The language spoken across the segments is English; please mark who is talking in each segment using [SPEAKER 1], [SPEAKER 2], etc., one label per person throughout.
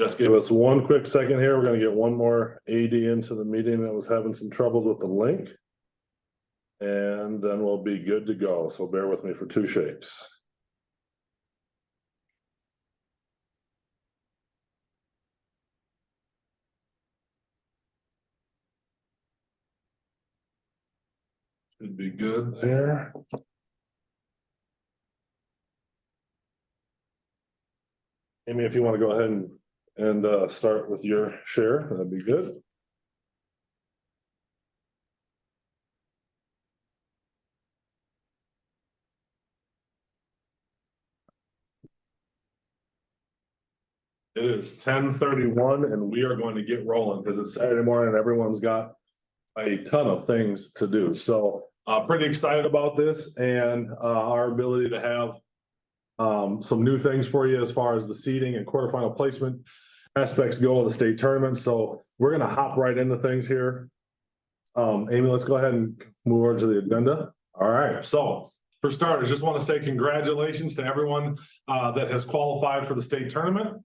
[SPEAKER 1] Just give us one quick second here. We're going to get one more AD into the meeting that was having some troubles with the link. And then we'll be good to go. So bear with me for 2 shakes. Should be good there. Amy, if you want to go ahead and start with your share, that'd be good. It is 10:31 and we are going to get rolling because it's Saturday morning and everyone's got a ton of things to do. So pretty excited about this and our ability to have some new things for you as far as the seeding and quarterfinal placement aspects go of the state tournament. So we're going to hop right into things here. Amy, let's go ahead and move over to the agenda. All right. So for starters, just want to say congratulations to everyone that has qualified for the state tournament.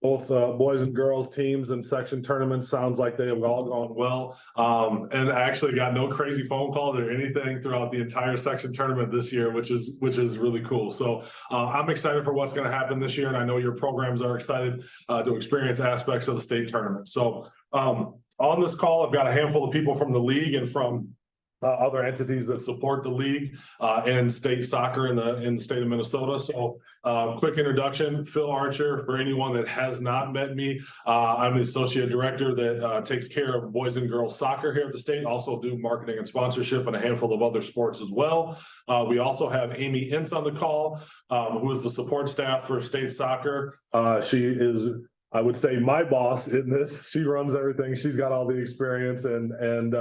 [SPEAKER 1] Both boys and girls teams and section tournaments sounds like they have all gone well. And I actually got no crazy phone calls or anything throughout the entire section tournament this year, which is really cool. So I'm excited for what's going to happen this year, and I know your programs are excited to experience aspects of the state tournament. So on this call, I've got a handful of people from the league and from other entities that support the league and state soccer in the state of Minnesota. So quick introduction, Phil Archer, for anyone that has not met me. I'm the associate director that takes care of boys and girls soccer here at the state, also do marketing and sponsorship and a handful of other sports as well. We also have Amy Ince on the call, who is the support staff for state soccer. She is, I would say, my boss in this. She runs everything. She's got all the experience and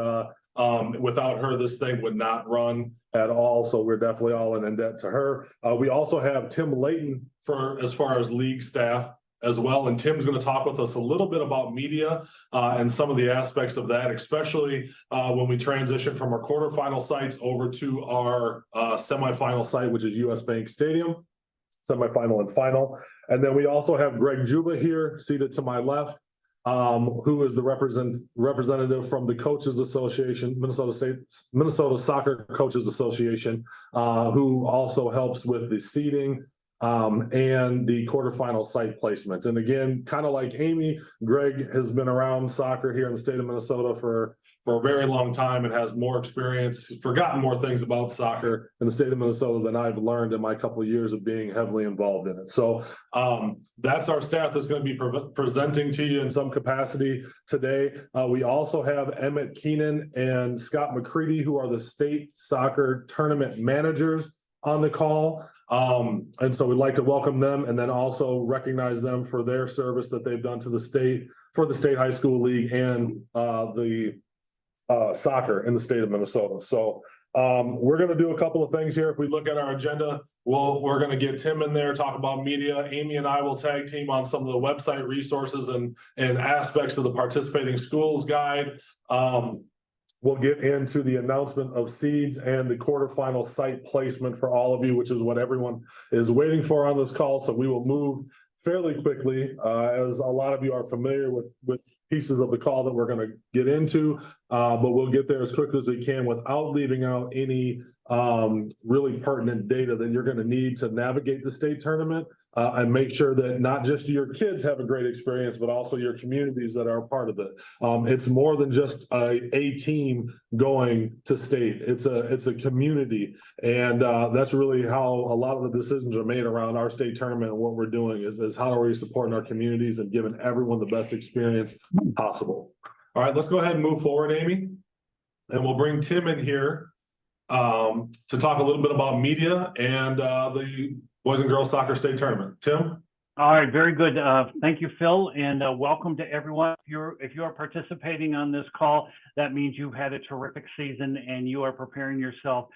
[SPEAKER 1] without her, this thing would not run at all. So we're definitely all in debt to her. We also have Tim Layton for as far as league staff as well. And Tim's going to talk with us a little bit about media and some of the aspects of that, especially when we transition from our quarterfinal sites over to our semifinal site, which is US Bank Stadium, semifinal and final. And then we also have Greg Juba here, seated to my left. Who is the representative from the Coaches Association, Minnesota Soccer Coaches Association, who also helps with the seeding and the quarterfinal site placement. And again, kind of like Amy, Greg has been around soccer here in the state of Minnesota for a very long time and has more experience, forgotten more things about soccer in the state of Minnesota than I've learned in my couple of years of being heavily involved in it. So that's our staff that's going to be presenting to you in some capacity today. We also have Emmett Keenan and Scott McCready, who are the state soccer tournament managers on the call. And so we'd like to welcome them and then also recognize them for their service that they've done to the state, for the state high school league and the soccer in the state of Minnesota. So we're going to do a couple of things here. If we look at our agenda, we're going to get Tim in there, talk about media. Amy and I will tag team on some of the website resources and aspects of the participating schools guide. We'll get into the announcement of seeds and the quarterfinal site placement for all of you, which is what everyone is waiting for on this call. So we will move fairly quickly, as a lot of you are familiar with pieces of the call that we're going to get into, but we'll get there as quickly as we can without leaving out any really pertinent data that you're going to need to navigate the state tournament and make sure that not just your kids have a great experience, but also your communities that are a part of it. It's more than just a team going to state. It's a community. And that's really how a lot of the decisions are made around our state tournament. And what we're doing is how are we supporting our communities and giving everyone the best experience possible. All right, let's go ahead and move forward, Amy. And we'll bring Tim in here to talk a little bit about media and the Boys and Girls Soccer State Tournament. Tim?
[SPEAKER 2] All right, very good. Thank you, Phil, and welcome to everyone. If you are participating on this call, that means you've had a terrific season and you are preparing yourself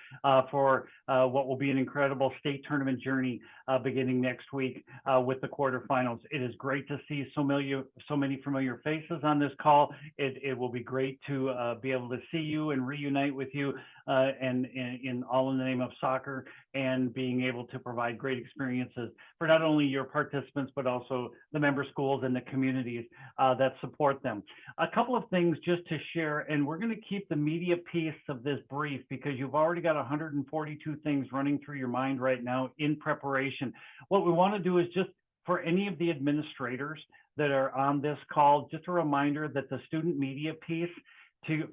[SPEAKER 2] for what will be an incredible state tournament journey beginning next week with the quarterfinals. It is great to see so many familiar faces on this call. It will be great to be able to see you and reunite with you and in all in the name of soccer and being able to provide great experiences for not only your participation participants, but also the member schools and the communities that support them. A couple of things just to share, and we're going to keep the media piece of this brief because you've already got 142 things running through your mind right now in preparation. What we want to do is just for any of the administrators that are on this call, just a reminder that the student media piece,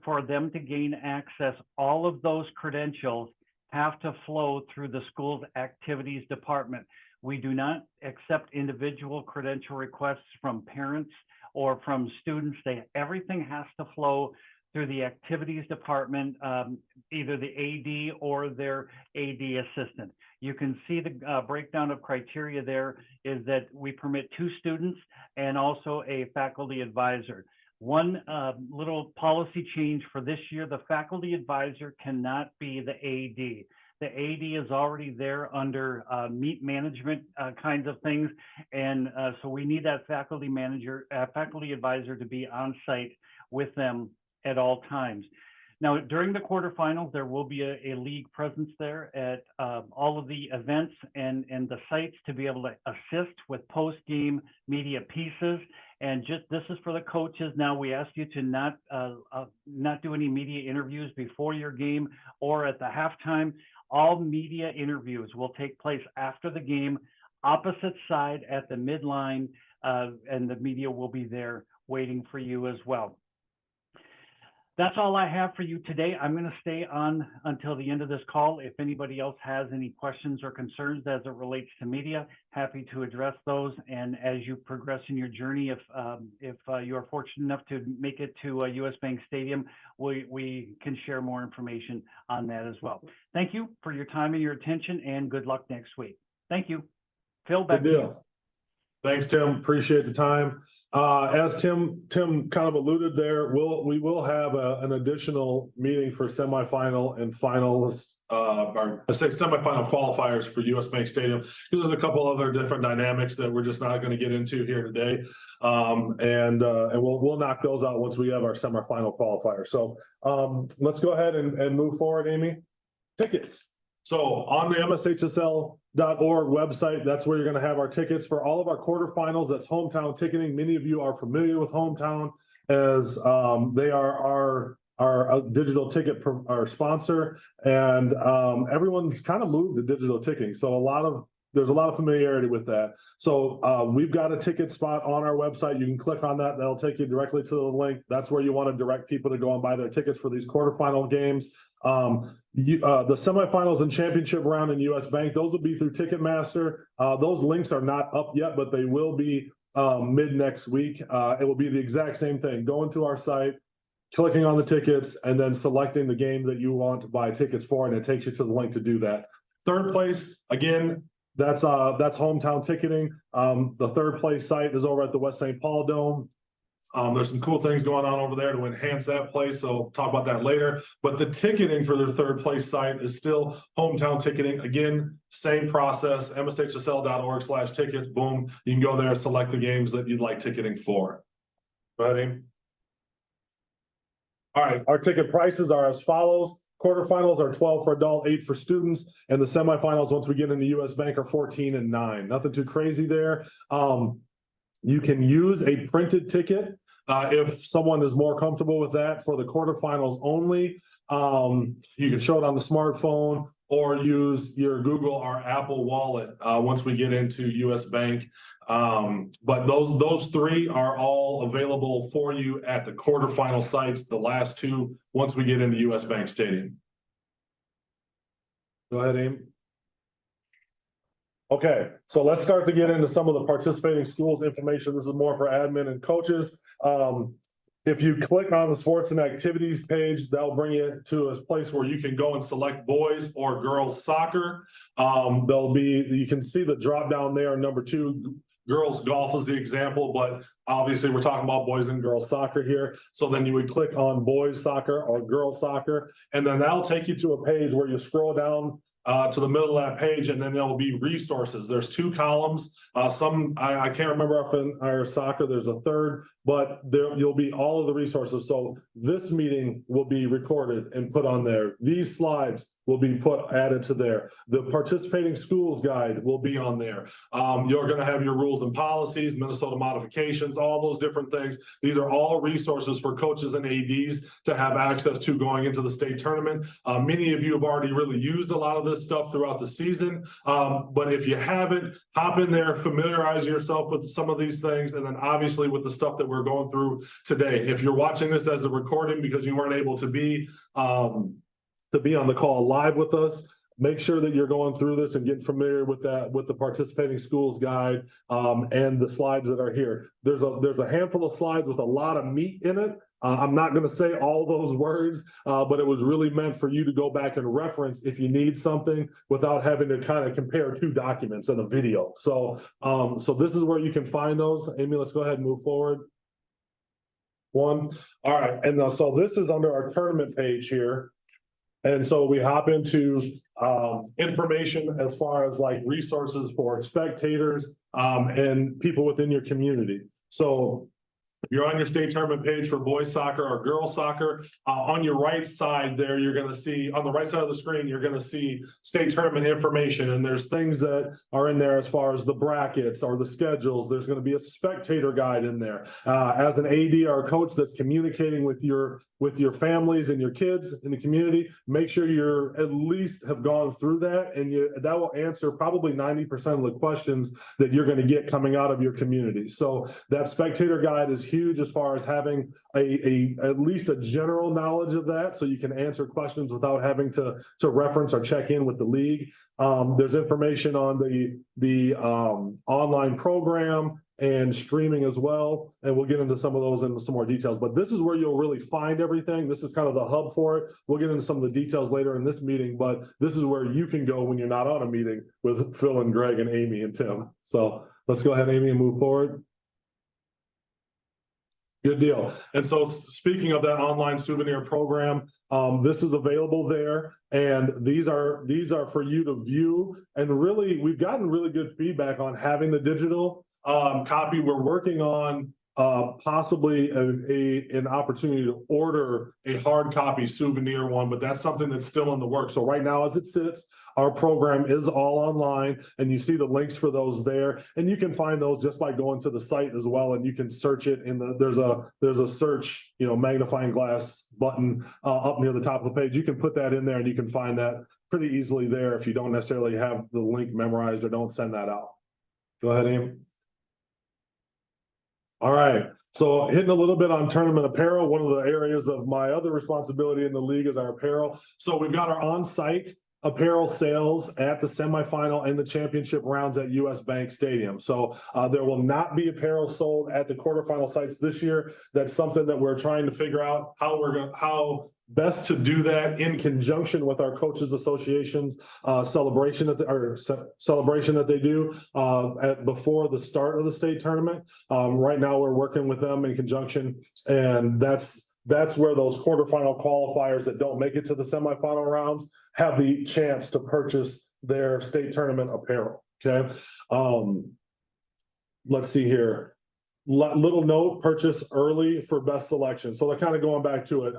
[SPEAKER 2] for them to gain access, all of those credentials have to flow through the school's activities department. We do not accept individual credential requests from parents or from students. Everything has to flow through the activities department, either the AD or their AD assistant. You can see the breakdown of criteria there is that we permit 2 students and also a faculty advisor. One little policy change for this year, the faculty advisor cannot be the AD. The AD is already there under meet management kinds of things. And so we need that faculty advisor to be on site with them at all times. Now, during the quarterfinals, there will be a league presence there at all of the events and the sites to be able to assist with post-game media pieces. And just this is for the coaches. Now, we ask you to not do any media interviews before your game or at the halftime. All media interviews will take place after the game, opposite side at the midline, and the media will be there waiting for you as well. That's all I have for you today. I'm going to stay on until the end of this call. If anybody else has any questions or concerns as it relates to media, happy to address those. And as you progress in your journey, if you are fortunate enough to make it to US Bank Stadium, we can share more information on that as well. Thank you for your time and your attention, and good luck next week. Thank you. Phil, back to you.
[SPEAKER 1] Thanks, Tim. Appreciate the time. As Tim kind of alluded there, we will have an additional meeting for semifinal and finalists, or I say semifinal qualifiers for US Bank Stadium, because there's a couple other different dynamics that we're just not going to get into here today. And we'll knock those out once we have our semifinal qualifier. So let's go ahead and move forward, Amy. Tickets. So on the MSHSL.org website, that's where you're going to have our tickets for all of our quarterfinals. That's hometown ticketing. Many of you are familiar with Hometown, as they are our digital ticket our sponsor, and everyone's kind of moved to digital ticketing. So there's a lot of familiarity with that. So we've got a ticket spot on our website. You can click on that. That'll take you directly to the link. That's where you want to direct people to go and buy their tickets for these quarterfinal games. The semifinals and championship round in US Bank, those will be through Ticketmaster. Those links are not up yet, but they will be mid next week. It will be the exact same thing. Going to our site, clicking on the tickets, and then selecting the game that you want to buy tickets for, and it takes you to the link to do that. Third place, again, that's hometown ticketing. The third place site is over at the West St. Paul Dome. There's some cool things going on over there to enhance that place, so we'll talk about that later. But the ticketing for their third place site is still hometown ticketing. Again, same process, mshsl.org/tickets, boom. You can go there and select the games that you'd like ticketing for. Go ahead, Amy. All right, our ticket prices are as follows. Quarterfinals are $12 for adult, $8 for students, and the semifinals, once we get into US Bank, are $14 and $9. Nothing too crazy there. You can use a printed ticket if someone is more comfortable with that for the quarterfinals only. You can show it on the smartphone or use your Google or Apple Wallet once we get into US Bank. But those three are all available for you at the quarterfinal sites, the last two, once we get into US Bank Stadium. Go ahead, Amy. Okay, so let's start to get into some of the participating schools information. This is more for admin and coaches. If you click on the sports and activities page, that'll bring you to a place where you can go and select boys or girls soccer. You can see the drop down there, number 2. Girls golf is the example, but obviously we're talking about boys and girls soccer here. So then you would click on boys soccer or girls soccer, and then that'll take you to a page where you scroll down to the middle of that page, and then there'll be resources. There's 2 columns. I can't remember if in our soccer there's a third but there, you'll be all of the resources. So this meeting will be recorded and put on there. These slides will be added to there. The participating schools guide will be on there. You're gonna have your rules and policies, Minnesota modifications, all those different things. These are all resources for coaches and ADs to have access to going into the state tournament. Many of you have already really used a lot of this stuff throughout the season. But if you haven't, hop in there, familiarize yourself with some of these things, and then obviously with the stuff that we're going through today. If you're watching this as a recording because you weren't able to be on the call live with us, make sure that you're going through this and getting familiar with that, with the participating schools guide, and the slides that are here. There's a handful of slides with a lot of meat in it. I'm not going to say all those words, but it was really meant for you to go back and reference if you need something without having to kind of compare two documents in a video. So this is where you can find those. Amy, let's go ahead and move forward. All right, and so this is under our tournament page here. And so we hop into information as far as like resources for spectators and people within your community. So you're on your state tournament page for boys soccer or girls soccer. On your right side there, you're going to see, on the right side of the screen, you're going to see state tournament information. And there's things that are in there as far as the brackets or the schedules. There's going to be a spectator guide in there. As an AD or a coach that's communicating with your families and your kids in the community, make sure you're at least have gone through that, and that will answer probably 90% of the questions that you're going to get coming out of your community. So that spectator guide is huge as far as having at least a general knowledge of that, so you can answer questions without having to reference or check in with the league. There's information on the online program and streaming as well. And we'll get into some of those in some more details, but this is where you'll really find everything. This is kind of the hub for it. We'll get into some of the details later in this meeting, but this is where you can go when you're not on a meeting with Phil and Greg and Amy and Tim. So let's go ahead, Amy, and move forward. Good deal. And so speaking of that online souvenir program, this is available there, and these are for you to view. And really, we've gotten really good feedback on having the digital copy. We're working on possibly an opportunity to order a hard copy souvenir one, but that's something that's still in the works. So right now, as it sits, our program is all online, and you see the links for those there, and you can find those just by going to the site as well, and you can search it in there's a search, magnifying glass button up near the top of the page. You can put that in there and you can find that pretty easily there if you don't necessarily have the link memorized or don't send that out. Go ahead, Amy. All right, so hitting a little bit on tournament apparel. One of the areas of my other responsibility in the league is our apparel. So we've got our on-site apparel sales at the semifinal and the championship rounds at US Bank Stadium. So there will not be apparel sold at the quarterfinal sites this year. That's something that we're trying to figure out how best to do that in conjunction with our Coaches Association's celebration that they do before the start of the state tournament. Right now we're working with them in conjunction, and that's where those quarterfinal qualifiers that don't make it to the semifinal rounds have the chance to purchase their state tournament apparel. Okay. Let's see here. Little note: purchase early for best selection. So they're kind of going back to it.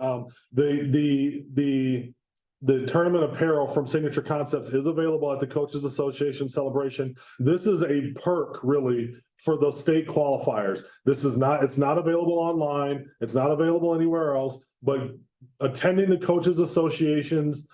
[SPEAKER 1] The tournament apparel from Signature Concepts is available at the Coaches Association celebration. This is a perk really for the state qualifiers. It's not available online. It's not available anywhere else, but attending the Coaches Association's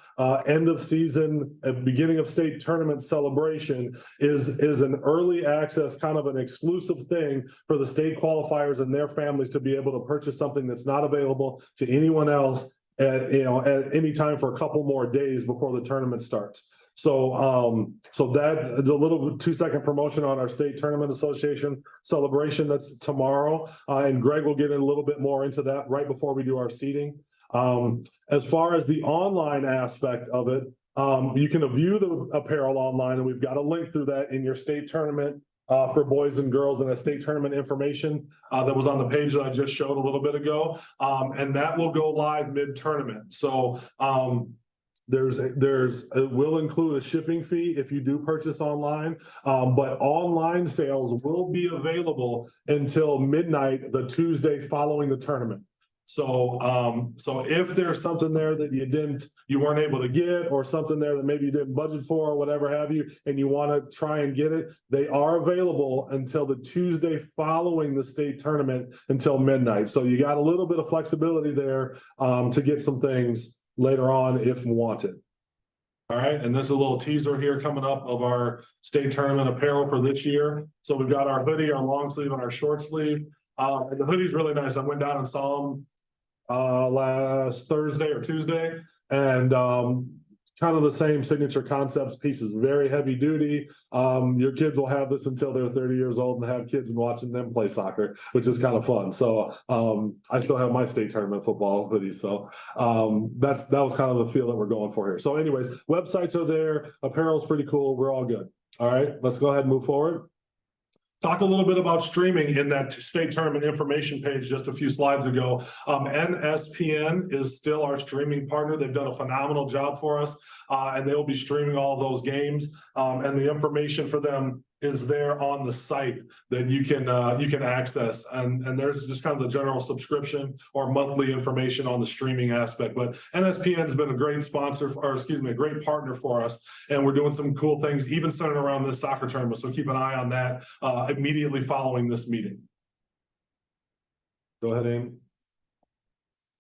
[SPEAKER 1] end of season and beginning of state tournament celebration is an early access, kind of an exclusive thing for the state qualifiers and their families to be able to purchase something that's not available to anyone else at any time for a couple more days before the tournament starts. So that the little 2-second promotion on our state tournament association celebration, that's tomorrow. And Greg will get in a little bit more into that right before we do our seating. As far as the online aspect of it, you can view the apparel online, and we've got a link through that in your state tournament for boys and girls, and a state tournament information that was on the page that I just showed a little bit ago. And that will go live mid-tournament. So it will include a shipping fee if you do purchase online. But online sales will be available until midnight, the Tuesday following the tournament. So if there's something there that you weren't able to get, or something there that maybe you didn't budget for, or whatever have you, and you want to try and get it, they are available until the Tuesday following the state tournament until midnight. So you got a little bit of flexibility there, to get some things later on if wanted. All right, and there's a little teaser here coming up of our state tournament apparel for this year. So we've got our hoodie, our long sleeve, and our short sleeve. And the hoodie's really nice. I went down and saw them last Thursday or Tuesday, and kind of the same signature concepts pieces, very heavy duty. Your kids will have this until they're 30 years old and have kids and watching them play soccer, which is kind of fun. So I still have my state tournament football hoodie. So that was kind of the feel that we're going for here. So anyways, websites are there, apparel's pretty cool, we're all good. All right, let's go ahead and move forward. Talked a little bit about streaming in that state tournament information page just a few slides ago. NSPN is still our streaming partner. They've done a phenomenal job for us, and they will be streaming all those games. And the information for them is there on the site that you can access. And there's just kind of the general subscription or monthly information on the streaming aspect. But NSPN has been a great sponsor, or excuse me, a great partner for us. And we're doing some cool things, even centered around this soccer tournament. So keep an eye on that immediately following this meeting. Go ahead, Amy.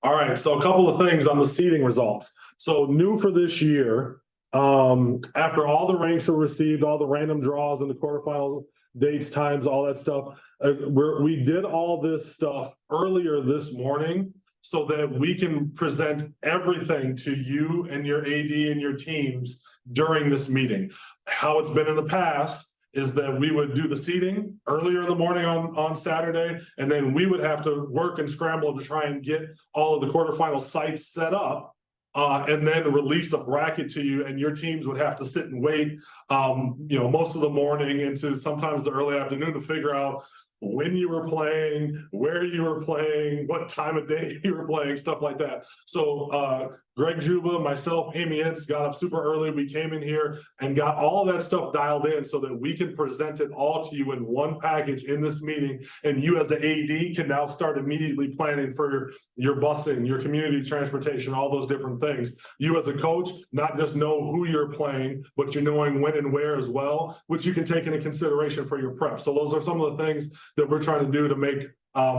[SPEAKER 1] All right, so a couple of things on the seeding results. So new for this year, after all the ranks are received, all the random draws and the quarterfinals, dates, times, all that stuff, we did all this stuff earlier this morning so that we can present everything to you and your AD and your teams during this meeting. How it's been in the past is that we would do the seating earlier in the morning on Saturday, and then we would have to work and scramble to try and get all of the quarterfinal sites set up. And then release a bracket to you, and your teams would have to sit and wait, most of the morning into sometimes the early afternoon to figure out when you were playing, where you were playing, what time of day you were playing, stuff like that. So Greg Juba, myself, Amy Entz got up super early. We came in here and got all that stuff dialed in so that we can present it all to you in one package in this meeting. And you as an AD can now start immediately planning for your busing, your community transportation, all those different things. You as a coach, not just know who you're playing, but you're knowing when and where as well, which you can take into consideration for your prep. So those are some of the things that we're trying to do to make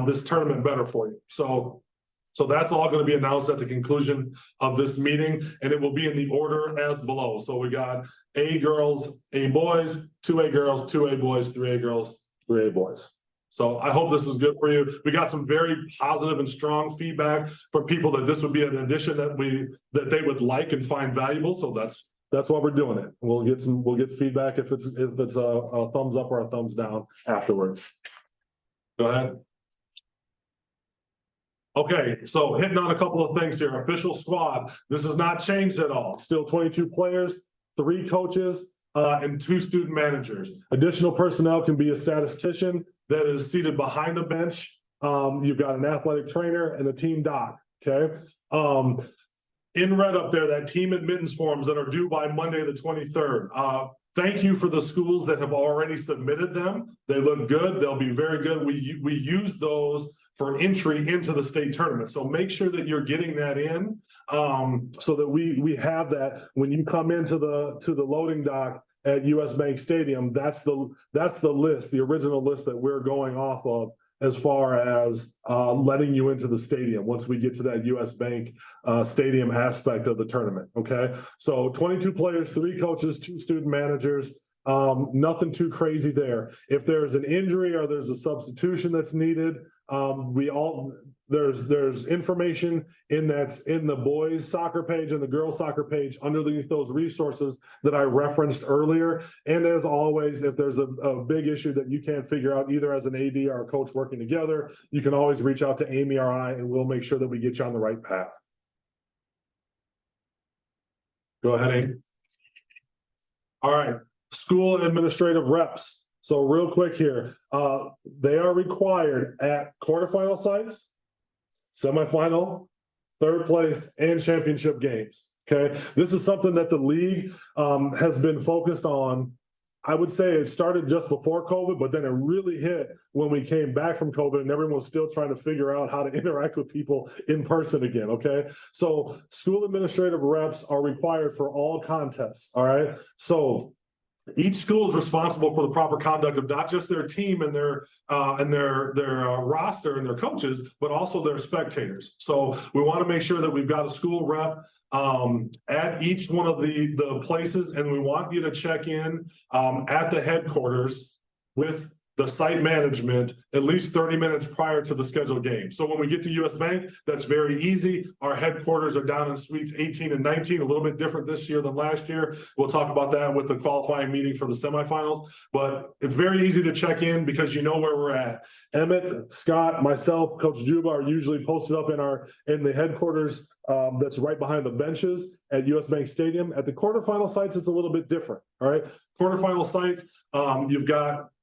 [SPEAKER 1] this tournament better for you. So that's all going to be announced at the conclusion of this meeting, and it will be in the order as below. So we got A girls, A boys, 2A girls, 2A boys, 3A girls, 3A boys. So I hope this is good for you. We got some very positive and strong feedback from people that this would be an addition that they would like and find valuable. So that's why we're doing it. We'll get feedback if it's a thumbs up or a thumbs down afterwards. Go ahead. Okay, so hitting on a couple of things here. Official squad. This has not changed at all. Still 22 players, 3 coaches, and 2 student managers. Additional personnel can be a statistician that is seated behind the bench. You've got an athletic trainer and a team doc. Okay. In red up there, that team admittance forms that are due by Monday the 23rd. Thank you for the schools that have already submitted them. They look good. They'll be very good. We use those for entry into the state tournament. So make sure that you're getting that in so that we have that when you come into the loading dock at US Bank Stadium. That's the list, the original list that we're going off of as far as letting you into the stadium once we get to that US Bank Stadium aspect of the tournament. Okay, so 22 players, 3 coaches, 2 student managers. Nothing too crazy there. If there's an injury or there's a substitution that's needed, there's information in the boys soccer page and the girls soccer page underneath those resources that I referenced earlier. And as always, if there's a big issue that you can't figure out either as an AD or a coach working together, you can always reach out to Amy or I, and we'll make sure that we get you on the right path. Go ahead, Amy. All right. School administrative reps. So real quick here, they are required at quarterfinal sites, semifinal, third place, and championship games. Okay, this is something that the league has been focused on. I would say it started just before COVID, but then it really hit when we came back from COVID and everyone was still trying to figure out how to interact with people in person again. Okay, so school administrative reps are required for all contests. All right, so each school is responsible for the proper conduct of not just their team and their roster and their coaches, but also their spectators. So we want to make sure that we've got a school rep at each one of the places, and we want you to check in at the headquarters with the site management at least 30 minutes prior to the scheduled game. So when we get to US Bank, that's very easy. Our headquarters are down in suites 18 and 19, a little bit different this year than last year. We'll talk about that with the qualifying meeting for the semifinals, but it's very easy to check in because you know where we're at. Emmett, Scott, myself, Coach Juba are usually posted up in the headquarters that's right behind the benches at US Bank Stadium. At the quarterfinal sites, it's a little bit different. All right, quarterfinal sites,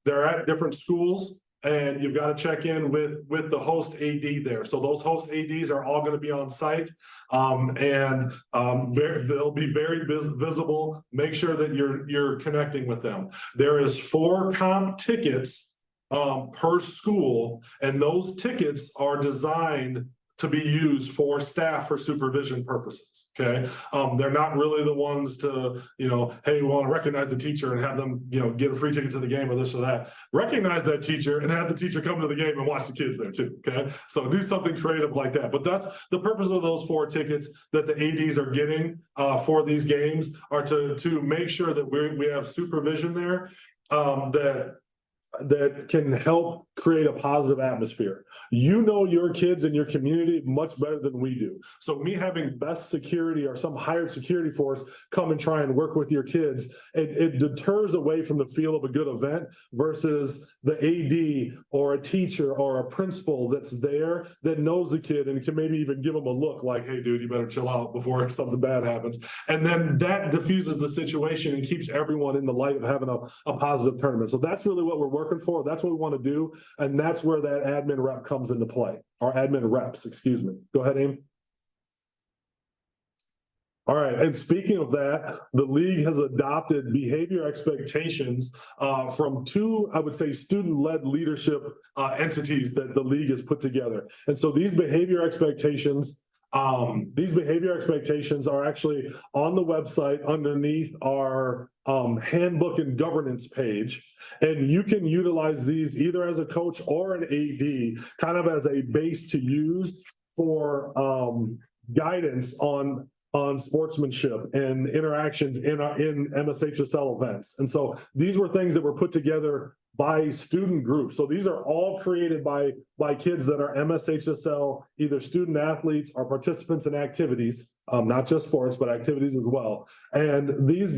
[SPEAKER 1] they're at different schools, and you've got to check in with the host AD there. So those host ADs are all going to be on site, and they'll be very visible. Make sure that you're connecting with them. There is 4 comp tickets per school, and those tickets are designed to be used for staff for supervision purposes. Okay. They're not really the ones to, hey, we want to recognize the teacher and have them, get a free ticket to the game or this or that. Recognize that teacher and have the teacher come to the game and watch the kids there too. Okay. So do something creative like that. But that's the purpose of those 4 tickets that the ADs are getting for these games, are to make sure that we have supervision there that can help create a positive atmosphere. You know your kids and your community much better than we do. So me having best security or some hired security force come and try and work with your kids, it deters away from the feel of a good event versus the AD or a teacher or a principal that's there that knows the kid and can maybe even give them a look like, hey dude, you better chill out before something bad happens. And then that diffuses the situation and keeps everyone in the light of having a positive tournament. So that's really what we're working for. That's what we want to do. And that's where that admin rep comes into play, or admin reps, excuse me. Go ahead, Aim. All right, and speaking of that, the league has adopted behavior expectations from 2, I would say, student-led leadership entities that the league has put together. And so these behavior expectations are actually on the website underneath our handbook and governance page. And you can utilize these either as a coach or an AD, kind of as a base to use for guidance on sportsmanship and interactions in MSHSL events. And so these were things that were put together by student groups. So these are all created by kids that are MSHSL, either student athletes or participants in activities, not just sports, but activities as well. And these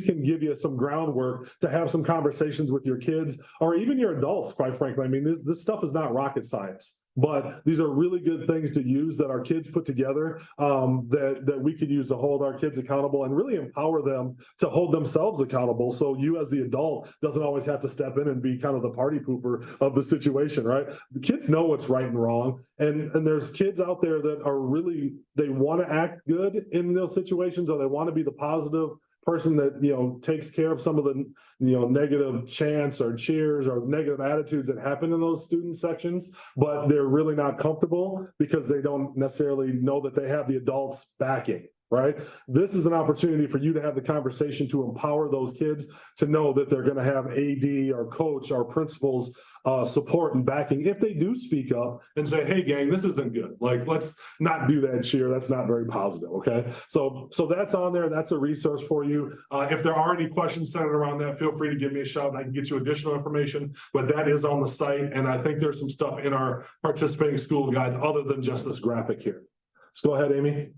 [SPEAKER 1] can give you some groundwork to have some conversations with your kids or even your adults, quite frankly. I mean, this stuff is not rocket science. But these are really good things to use that our kids put together that we could use to hold our kids accountable and really empower them to hold themselves accountable. So you as the adult doesn't always have to step in and be kind of the party pooper of the situation, right? The kids know what's right and wrong. And there's kids out there that are really, they want to act good in those situations, or they want to be the positive person that, takes care of some of the, negative chants or cheers or negative attitudes that happen in those student sections, but they're really not comfortable because they don't necessarily know that they have the adults backing. Right? This is an opportunity for you to have the conversation to empower those kids to know that they're going to have AD or coach or principals support and backing if they do speak up and say, hey gang, this isn't good. Like, let's not do that cheer. That's not very positive. Okay. So that's on there. That's a resource for you. If there are any questions centered around that, feel free to give me a shout and I can get you additional information, but that is on the site. And I think there's some stuff in our participating school guide other than just this graphic here. Let's go ahead, Amy.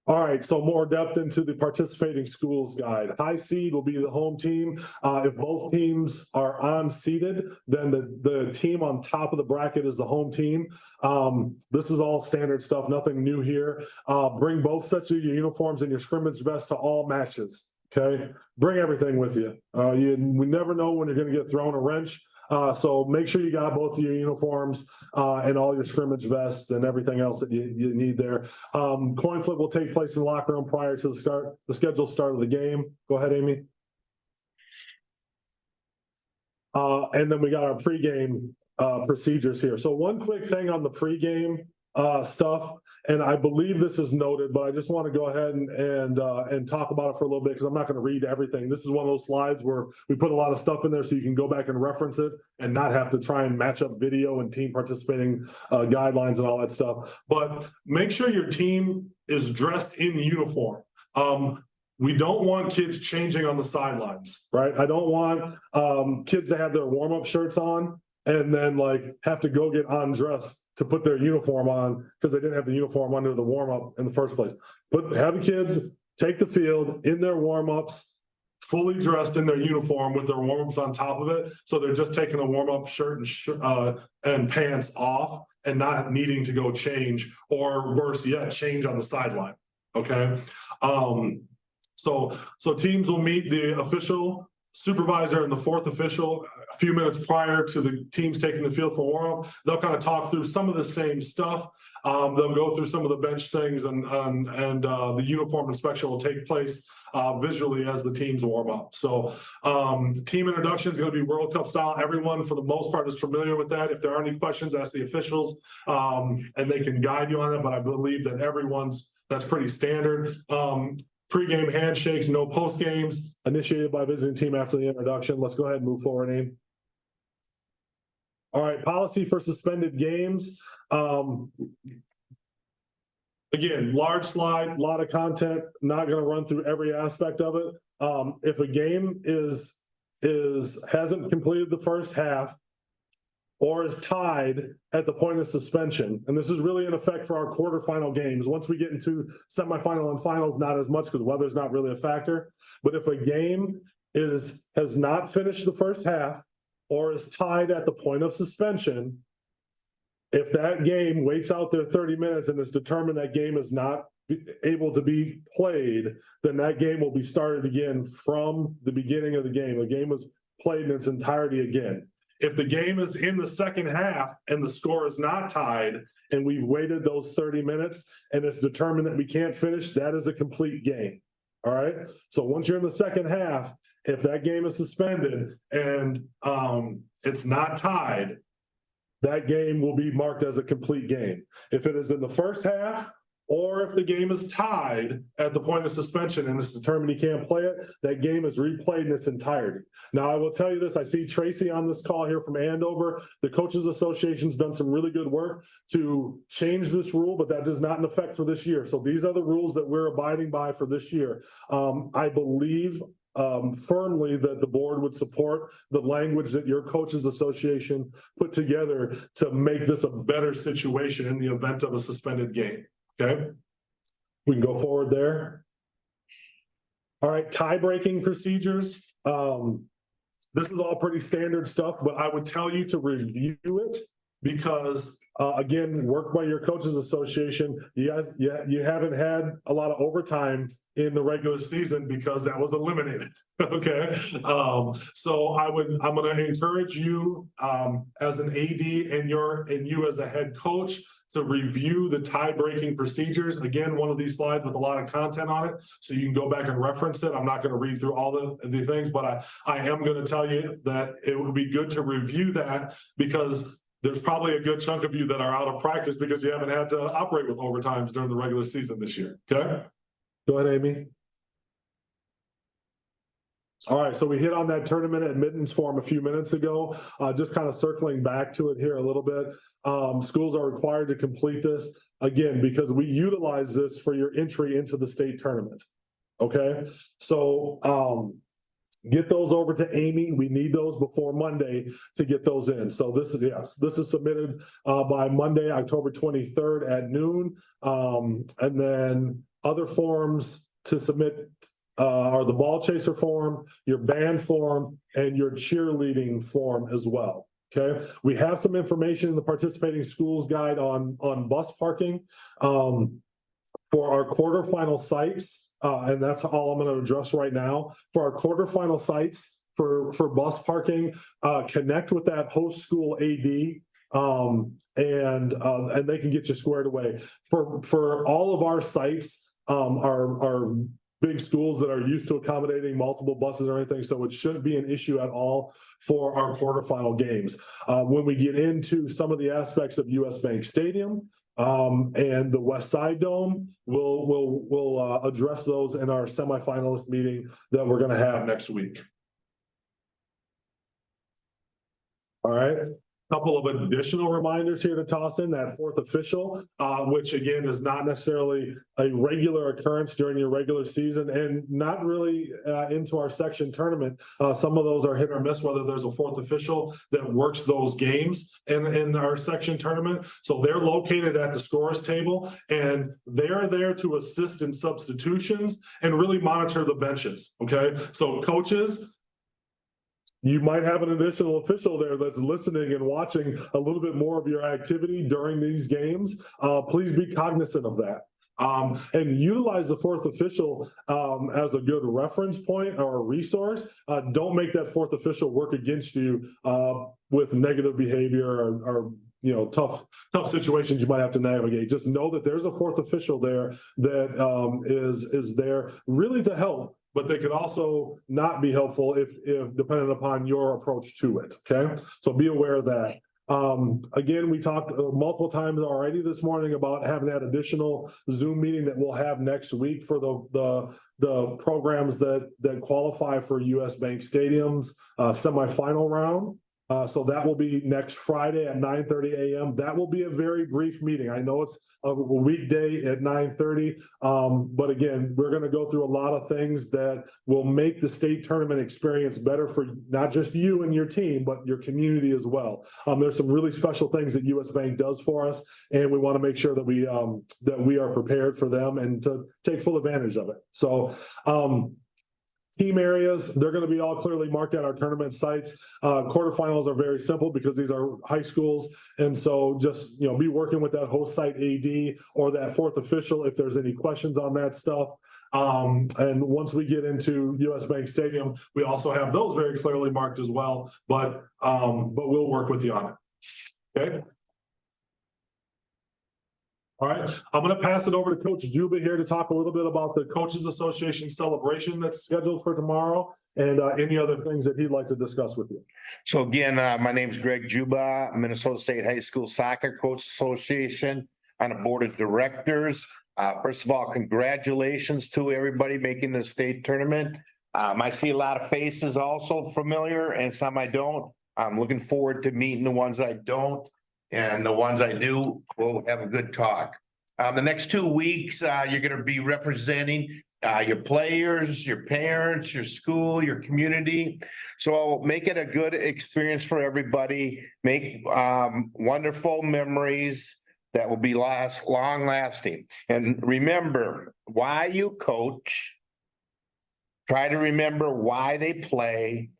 [SPEAKER 1] All right, so more depth into the participating schools guide. High seed will be the home team. If both teams are unseeded, then the team on top of the bracket is the home team. This is all standard stuff, nothing new here. Bring both sets of your uniforms and your scrimmage vest to all matches, okay? Bring everything with you. We never know when you're gonna get thrown a wrench. So make sure you got both of your uniforms, and all your scrimmage vests and everything else that you need there. Coin flip will take place in the locker room prior to the scheduled start of the game. Go ahead, Amy. And then we got our pregame procedures here. So one quick thing on the pregame stuff, and I believe this is noted, but I just want to go ahead and talk about it for a little bit because I'm not going to read everything. This is one of those slides where we put a lot of stuff in there so you can go back and reference it and not have to try and match up video and team participating guidelines and all that stuff. But make sure your team is dressed in uniform. We don't want kids changing on the sidelines, right? I don't want kids to have their warm-up shirts on and then like have to go get undressed to put their uniform on because they didn't have the uniform under the warm-up in the first place. But have the kids take the field in their warm-ups, fully dressed in their uniform with their warm-ups on top of it. So they're just taking a warm-up shirt and pants off and not needing to go change, or worse yet, change on the sideline, okay? So teams will meet the official supervisor and the fourth official a few minutes prior to the teams taking the field for warm-up. They'll kind of talk through some of the same stuff. They'll go through some of the bench things, and the uniform inspection will take place visually as the teams warm up. So team introduction is going to be World Cup style. Everyone, for the most part, is familiar with that. If there are any questions, ask the officials, and they can guide you on it. But I believe that that's pretty standard. Pre-game handshakes, no post games, initiated by visiting team after the introduction. Let's go ahead and move forward, Aim. All right, policy for suspended games. Again, large slide, a lot of content, not going to run through every aspect of it. If a game hasn't completed the first half or is tied at the point of suspension, and this is really in effect for our quarterfinal games. Once we get into semifinal and finals, not as much because weather's not really a factor. But if a game has not finished the first half or is tied at the point of suspension, if that game waits out their 30 minutes and it's determined that game is not able to be played, then that game will be started again from the beginning of the game. The game was played in its entirety again. If the game is in the second half and the score is not tied and we've waited those 30 minutes and it's determined that we can't finish, that is a complete game. All right. So once you're in the second half, if that game is suspended and it's not tied, that game will be marked as a complete game. If it is in the first half, or if the game is tied at the point of suspension and it's determined he can't play it, that game is replayed in its entirety. Now, I will tell you this, I see Tracy on this call here from Andover. The Coaches Association's done some really good work to change this rule, but that is not in effect for this year. So these are the rules that we're abiding by for this year. I believe firmly that the board would support the language that your Coaches Association put together to make this a better situation in the event of a suspended game. Okay, we can go forward there. All right, tie-breaking procedures. This is all pretty standard stuff, but I would tell you to review it because, again, work by your Coaches Association. You haven't had a lot of overtime in the regular season because that was eliminated. Okay, so I'm going to encourage you as an AD and you as a head coach to review the tie-breaking procedures. Again, one of these slides with a lot of content on it, so you can go back and reference it. I'm not going to read through all the things, but I am going to tell you that it would be good to review that because there's probably a good chunk of you that are out of practice because you haven't had to operate with overtimes during the regular season this year. Okay? Go ahead, Amy. All right, so we hit on that tournament admittance form a few minutes ago, just kind of circling back to it here a little bit. Schools are required to complete this, again, because we utilize this for your entry into the state tournament, okay? So get those over to Amy. We need those before Monday to get those in. So this is submitted by Monday, October 23rd at noon. And then other forms to submit are the ball chaser form, your band form, and your cheerleading form as well. Okay, we have some information in the participating schools guide on bus parking for our quarterfinal sites, and that's all I'm going to address right now. For our quarterfinal sites for bus parking, connect with that host school AD. And they can get you squared away for all of our sites, are big schools that are used to accommodating multiple buses or anything. So it shouldn't be an issue at all for our quarterfinal games. When we get into some of the aspects of US Bank Stadium, and the West Side Dome, we'll address those in our semifinalist meeting that we're going to have next week. All right. Couple of additional reminders here to toss in that fourth official, which again is not necessarily a regular occurrence during your regular season and not really into our section tournament. Some of those are hit or miss, whether there's a fourth official that works those games in our section tournament. So they're located at the scorers table and they're there to assist in substitutions and really monitor the benches. Okay, so coaches, you might have an additional official there that's listening and watching a little bit more of your activity during these games. Please be cognizant of that. And utilize the fourth official as a good reference point or a resource. Don't make that fourth official work against you with negative behavior or tough situations you might have to navigate. Just know that there's a fourth official there that is there really to help, but they could also not be helpful if depending upon your approach to it. Okay, so be aware of that. Again, we talked multiple times already this morning about having that additional Zoom meeting that we'll have next week for the programs that qualify for US Bank Stadium's semifinal round. So that will be next Friday at 9:30 a.m. That will be a very brief meeting. I know it's a weekday at 9:30, but again, we're going to go through a lot of things that will make the state tournament experience better for not just you and your team, but your community as well. There's some really special things that US Bank does for us, and we want to make sure that we are prepared for them and to take full advantage of it. So, team areas, they're going to be all clearly marked at our tournament sites. Quarterfinals are very simple because these are high schools. And so just, be working with that host site AD or that fourth official if there's any questions on that stuff. And once we get into US Bank Stadium, we also have those very clearly marked as well, but we'll work with you on it. Okay. All right, I'm going to pass it over to Coach Juba here to talk a little bit about the Coaches Association celebration that's scheduled for tomorrow and any other things that he'd like to discuss with you.
[SPEAKER 3] So again, my name's Greg Juba, Minnesota State High School Soccer Coach Association on the board of directors. First of all, congratulations to everybody making the state tournament. I see a lot of faces also familiar and some I don't. I'm looking forward to meeting the ones I don't. And the ones I do, we'll have a good talk. The next 2 weeks, you're going to be representing your players, your parents, your school, your community. So make it a good experience for everybody. Make wonderful memories that will be long lasting. And remember why you coach. Try to remember why they play.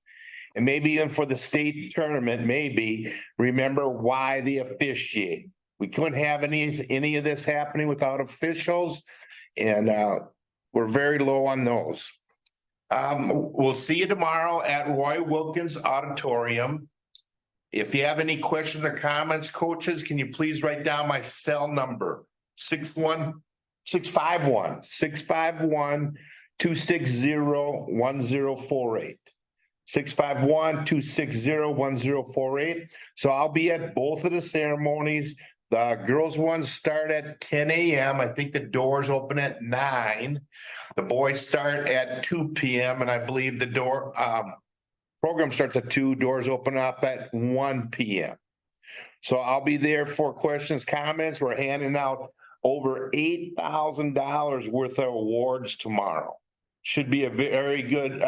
[SPEAKER 3] And maybe even for the state tournament, maybe remember why they officiate. We couldn't have any of this happening without officials, and we're very low on those. We'll see you tomorrow at Roy Wilkins Auditorium. If you have any questions or comments, coaches, can you please write down my cell number? 651-260-1048. 651-260-1048. So I'll be at both of the ceremonies. The girls' ones start at 10 a.m. I think the doors open at 9. The boys start at 2 p.m. and I believe the program starts at 2. Doors open up at 1 p.m. So I'll be there for questions, comments. We're handing out over $8,000 worth of awards tomorrow. Should be a very good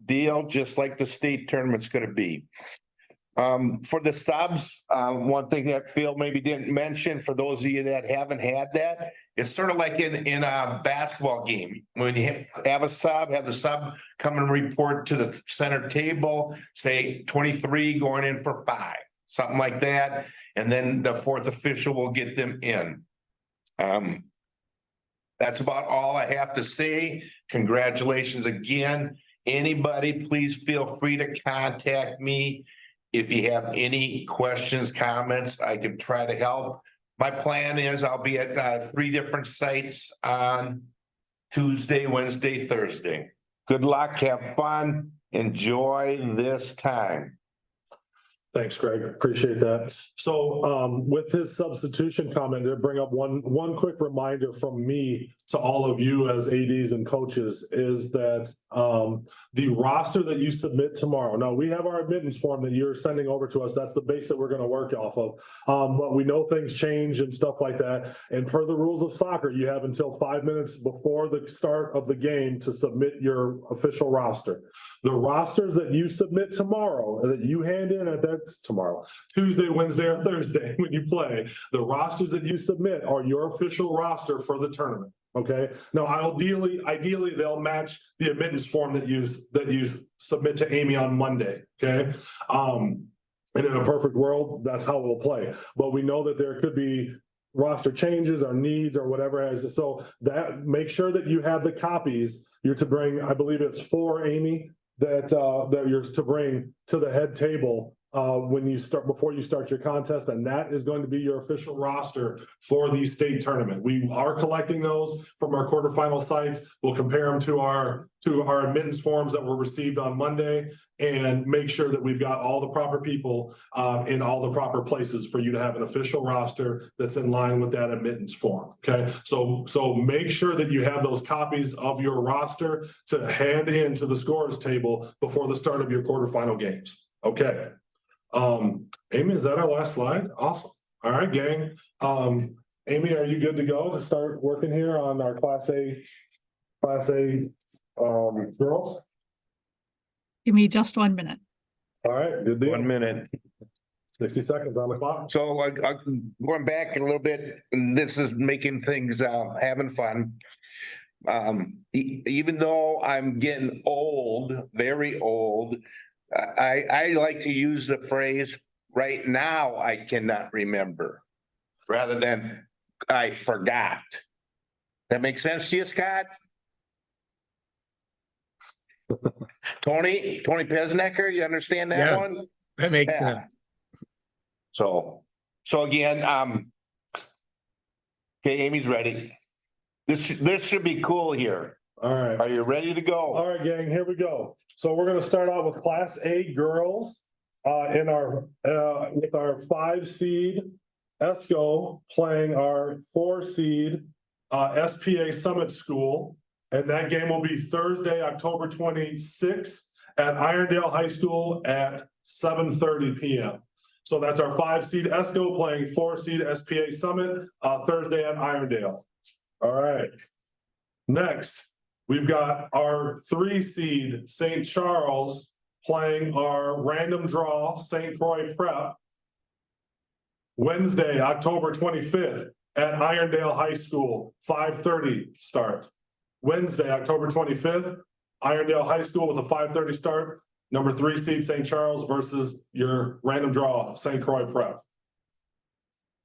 [SPEAKER 3] deal, just like the state tournament's going to be. For the subs, one thing that Phil maybe didn't mention, for those of you that haven't had that, it's sort of like in a basketball game. When you have the sub come and report to the center table, say 23 going in for 5, something like that. And then the fourth official will get them in. That's about all I have to say. Congratulations again. Anybody, please feel free to contact me. If you have any questions, comments, I can try to help. My plan is I'll be at 3 different sites on Tuesday, Wednesday, Thursday. Good luck, have fun, enjoy this time.
[SPEAKER 1] Thanks, Greg. Appreciate that. So with his substitution comment, to bring up one quick reminder from me to all of you as ADs and coaches is that the roster that you submit tomorrow. Now, we have our admittance form that you're sending over to us. That's the base that we're going to work off of. But we know things change and stuff like that. And per the rules of soccer, you have until 5 minutes before the start of the game to submit your official roster. The rosters that you submit tomorrow, that you hand in at that tomorrow, Tuesday, Wednesday, or Thursday when you play, the rosters that you submit are your official roster for the tournament. Okay. Now, ideally, they'll match the admittance form that you submit to Amy on Monday. Okay. And in a perfect world, that's how we'll play. But we know that there could be roster changes or needs or whatever as so that make sure that you have the copies. You're to bring, I believe it's 4, Amy, that you're to bring to the head table before you start your contest, and that is going to be your official roster for the state tournament. We are collecting those from our quarterfinal sites. We'll compare them to our admittance forms that were received on Monday and make sure that we've got all the proper people in all the proper places for you to have an official roster that's in line with that admittance form. Okay, so make sure that you have those copies of your roster to hand in to the scorers table before the start of your quarterfinal games. Okay. Amy, is that our last slide? Awesome. All right, gang. Amy, are you good to go to start working here on our Class A girls?
[SPEAKER 4] Give me just 1 minute.
[SPEAKER 1] All right, good deal.
[SPEAKER 3] 1 minute.
[SPEAKER 1] 60 seconds on the clock.
[SPEAKER 3] So going back a little bit, and this is making things having fun. Even though I'm getting old, very old, I like to use the phrase right now I cannot remember rather than I forgot. That makes sense to you, Scott? Tony Pesnecker, you understand that
[SPEAKER 5] Yes,
[SPEAKER 3] one?
[SPEAKER 5] that makes
[SPEAKER 3] Yeah.
[SPEAKER 5] sense.
[SPEAKER 3] So again, okay, Amy's ready. This should be cool here.
[SPEAKER 1] All right.
[SPEAKER 3] Are you ready to go?
[SPEAKER 1] All right, gang, here we go. So we're going to start out with Class A girls with our 5 seed ESCO playing our 4 seed SPA Summit School. And that game will be Thursday, October 26th at Irondale High School at 7:30 p.m. So that's our 5 seed ESCO playing 4 seed SPA Summit Thursday at Irondale. All right. Next, we've got our 3 seed St. Charles playing our random draw St. Croix Prep Wednesday, October 25th at Irondale High School, 5:30 start. Wednesday, October 25th, Irondale High School with a 5:30 start. Number 3 seed St. Charles versus your random draw St. Croix Prep.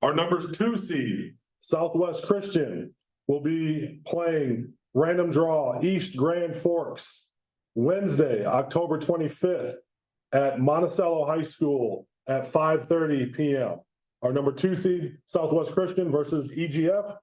[SPEAKER 1] Our number 2 seed Southwest Christian will be playing random draw East Grand Forks Wednesday, October 25th at Monticello High School at 5:30 p.m. Our number 2 seed Southwest Christian versus EGF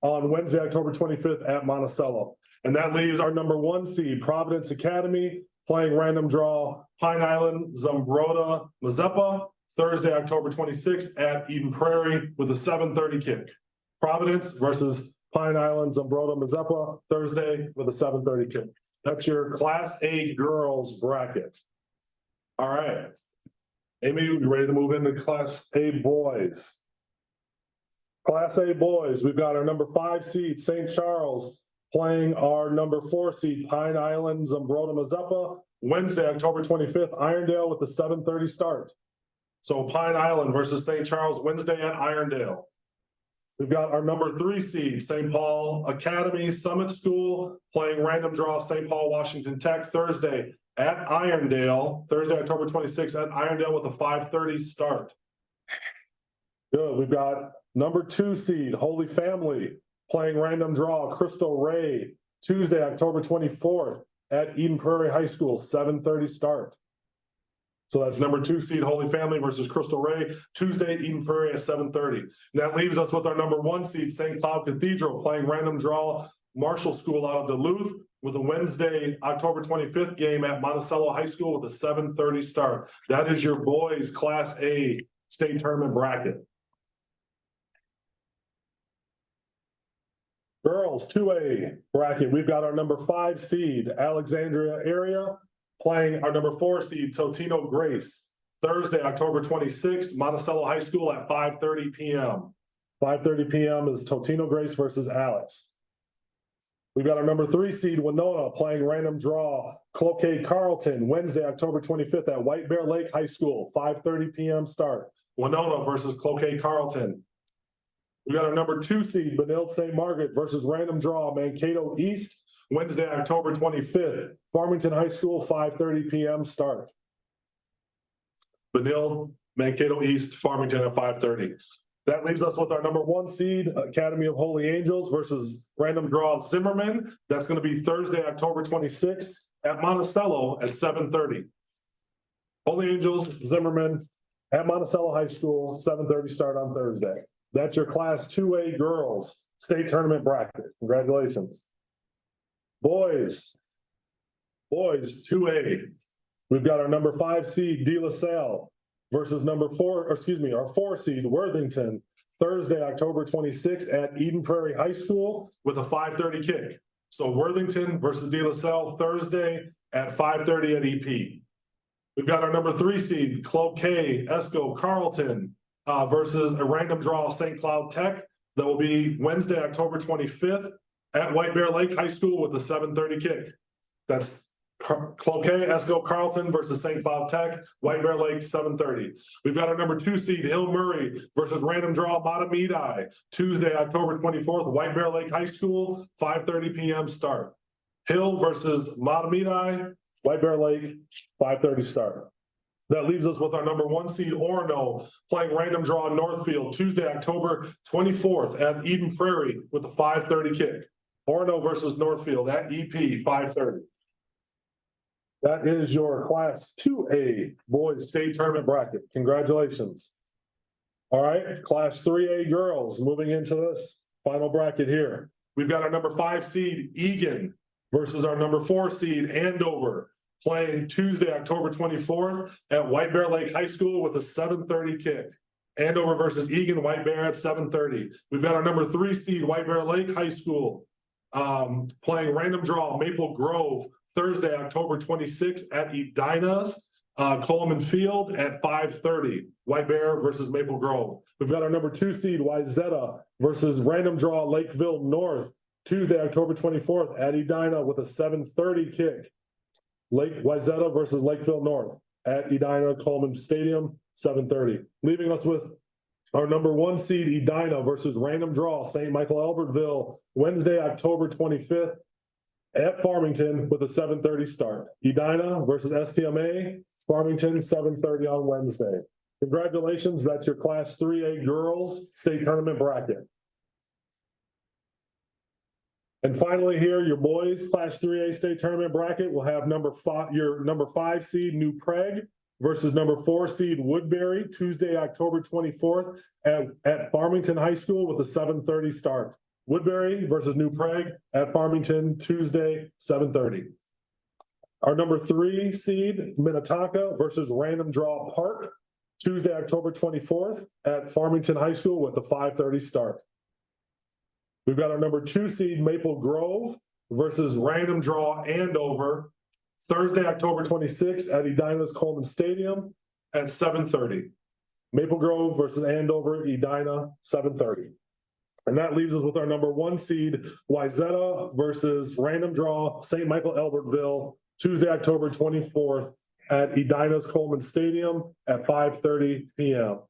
[SPEAKER 1] on Wednesday, October 25th at Monticello. And that leaves our number 1 seed Providence Academy playing random draw Pine Island Zumbrota Mazeppa Thursday, October 26th at Eden Prairie with a 7:30 kick. Providence versus Pine Island Zumbrota Mazeppa Thursday with a 7:30 kick. That's your Class A girls bracket. All right. Amy, you ready to move into Class A boys? Class A boys, we've got our number 5 seed St. Charles playing our number 4 seed Pine Island Zumbrota Mazeppa Wednesday, October 25th, Irondale with the 7:30 start. So Pine Island versus St. Charles Wednesday at Irondale. We've got our number 3 seed St. Paul Academy Summit School playing random draw St. Paul Washington Tech Thursday at Irondale, Thursday, October 26th at Irondale with a 5:30 start. Good. We've got number 2 seed Holy Family playing random draw Crystal Ray Tuesday, October 24th at Eden Prairie High School, 7:30 start. So that's number 2 seed Holy Family versus Crystal Ray, Tuesday, Eden Prairie at 7:30. That leaves us with our number 1 seed St. Cloud Cathedral playing random draw Marshall School out of Duluth with a Wednesday, October 25th game at Monticello High School with a 7:30 start. That is your boys Class A state tournament bracket. Girls 2A bracket, we've got our number 5 seed Alexandria area playing our number 4 seed Totino Grace, Thursday, October 26th, Monticello High School at 5:30 p.m. 5:30 p.m. is Totino Grace versus Alex. We've got our number 3 seed Winona playing random draw Cloquet Carlton, Wednesday, October 25th at White Bear Lake High School, 5:30 p.m. start. Winona versus Cloquet Carlton. We got our number 2 seed Benilde St. Margaret versus random draw Mankato East, Wednesday, October 25th, Farmington High School, 5:30 p.m. start. Benilde, Mankato East, Farmington at 5:30. That leaves us with our number 1 seed Academy of Holy Angels versus random draw Zimmerman. That's going to be Thursday, October 26th at Monticello at 7:30. Holy Angels, Zimmerman at Monticello High School, 7:30 start on Thursday. That's your Class 2A girls state tournament bracket. Congratulations. Boys 2A. We've got our number 5 seed De La Salle versus our 4 seed Worthington, Thursday, October 26th at Eden Prairie High School with a 5:30 kick. So Worthington versus De La Salle Thursday at 5:30 at EP. We've got our number 3 seed Cloquet Esco Carlton versus a random draw St. Cloud Tech. That will be Wednesday, October 25th at White Bear Lake High School with a 7:30 kick. That's Cloquet Esco Carlton versus St. Cloud Tech, White Bear Lake, 7:30. We've got our number 2 seed Hill Murray versus random draw Matamidi, Tuesday, October 24th, White Bear Lake High School, 5:30 p.m. start. Hill versus Matamidi, White Bear Lake, 5:30 start. That leaves us with our number 1 seed Orono playing random draw Northfield, Tuesday, October 24th at Eden Prairie with a 5:30 kick. Orono versus Northfield at EP, 5:30. That is your Class 2A boys state tournament bracket. Congratulations. All right, Class 3A girls, moving into this final bracket here. We've got our number 5 seed Egan versus our number 4 seed Andover, playing Tuesday, October 24th at White Bear Lake High School with a 7:30 kick. Andover versus Egan, White Bear at 7:30. We've got our number 3 seed White Bear Lake High School playing random draw Maple Grove, Thursday, October 26th at Edina's Coleman Field at 5:30. White Bear versus Maple Grove. We've got our number 2 seed Wayzata versus random draw Lakeville North, Tuesday, October 24th at Edina with a 7:30 kick. Wayzata versus Lakeville North at Edina Coleman Stadium, 7:30. Leaving us with our number 1 seed Edina versus random draw St. Michael Albertville, Wednesday, October 25th at Farmington with a 7:30 start. Edina versus STMA, Farmington, 7:30 on Wednesday. Congratulations, that's your Class 3A girls state tournament bracket. And finally here, your boys Class 3A state tournament bracket will have your number 5 seed New Prague versus number 4 seed Woodbury, Tuesday, October 24th at Farmington High School with a 7:30 start. Woodbury versus New Prague at Farmington, Tuesday, 7:30. Our number 3 seed Minnetonka versus random draw Park, Tuesday, October 24th at Farmington High School with a 5:30 start. We've got our number 2 seed Maple Grove versus random draw Andover, Thursday, October 26th at Edina's Coleman Stadium at 7:30. Maple Grove versus Andover, Edina, 7:30. And that leaves us with our number 1 seed Wayzata versus random draw St. Michael Albertville, Tuesday, October 24th at Edina's Coleman Stadium at 5:30 p.m.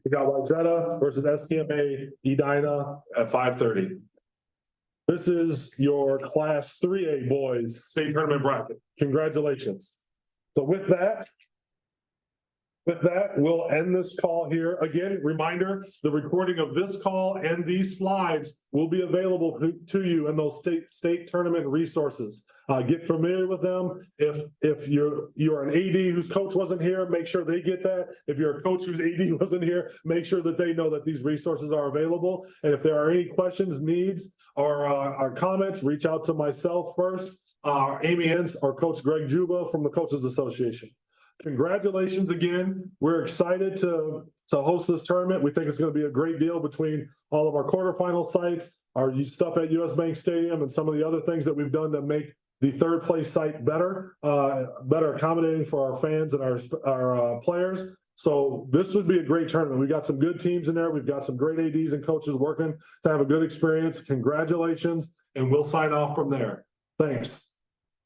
[SPEAKER 1] We got Wayzata versus STMA Edina at 5:30. This is your Class 3A boys state tournament bracket. Congratulations. So with that, With that, we'll end this call here. Again, reminder, the recording of this call and these slides will be available to you in those state tournament resources. Get familiar with them. If you're an AD whose coach wasn't here, make sure they get that. If you're a coach whose AD wasn't here, make sure that they know that these resources are available. And if there are any questions, needs, or comments, reach out to myself first, Amy Hens, or Coach Greg Juba from the Coaches Association. Congratulations again. We're excited to host this tournament. We think it's going to be a great deal between all of our quarterfinal sites, our stuff at US Bank Stadium, and some of the other things that we've done to make the third place site better accommodating for our fans and our players. So this would be a great tournament. We've got some good teams in there. We've got some great ADs and coaches working to have a good experience. Congratulations, and we'll sign off from there. Thanks.